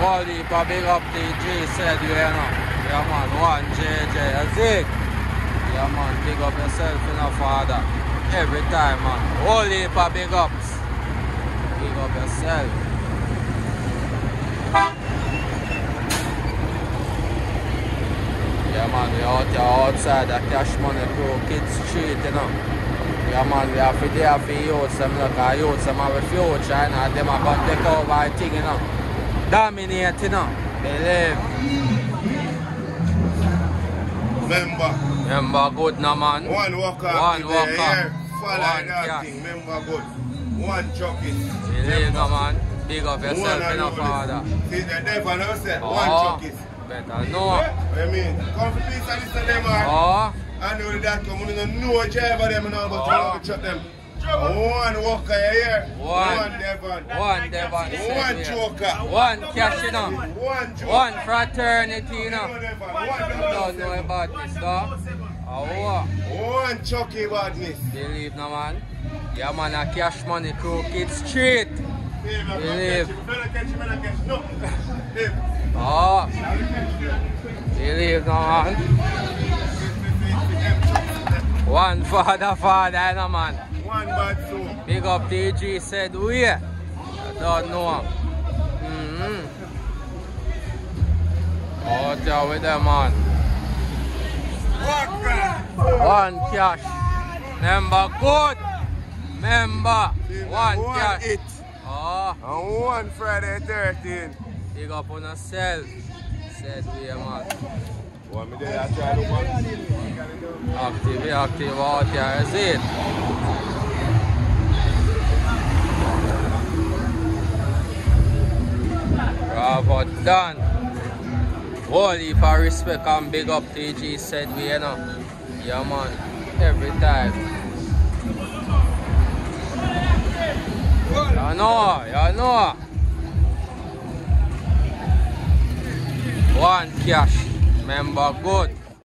All heap big up TG said you know. Yeah man, one JJ, that's it. Yeah man, big up yourself in a father. Every time man. All heap big ups. Big up yourself. Yeah man, we out here outside the Cash Money Crew Kids Street, you know. Yeah man, we have to there for youths, them look at youths, them have a future, you know, them are going to take over everything, you know. Dominate, you know. Believe. Remember good now man. One walker. One walker. Follow that thing, remember good. One chucky. Believe now man. Big up yourself in a father. See the devil now say, one chucky. Better know. I mean, come for peace and listen to them man. I know that come, you don't know a driver them now, but you have to check them. One walker here. One Devon. One Devon. One joker. One cash, you know. One joker. One fraternity, you know. Don't know about this, though. One chucky badness. Believe now, man. Yeah, man, a Cash Money Crew Kids Street. Believe. Believe now, man. One father, you know, man. One bad soul. Big up TG said we. I don't know. Out there with them man. One cash. Remember good. Remember. One cash. It. And one Friday 13. Big up on yourself. Said we man. Want me there? I try to one. Active out here, is it? Bravo, done. Whole heap of respect and big up TG said we, you know. Yeah man, every time. You know. One cash, remember good.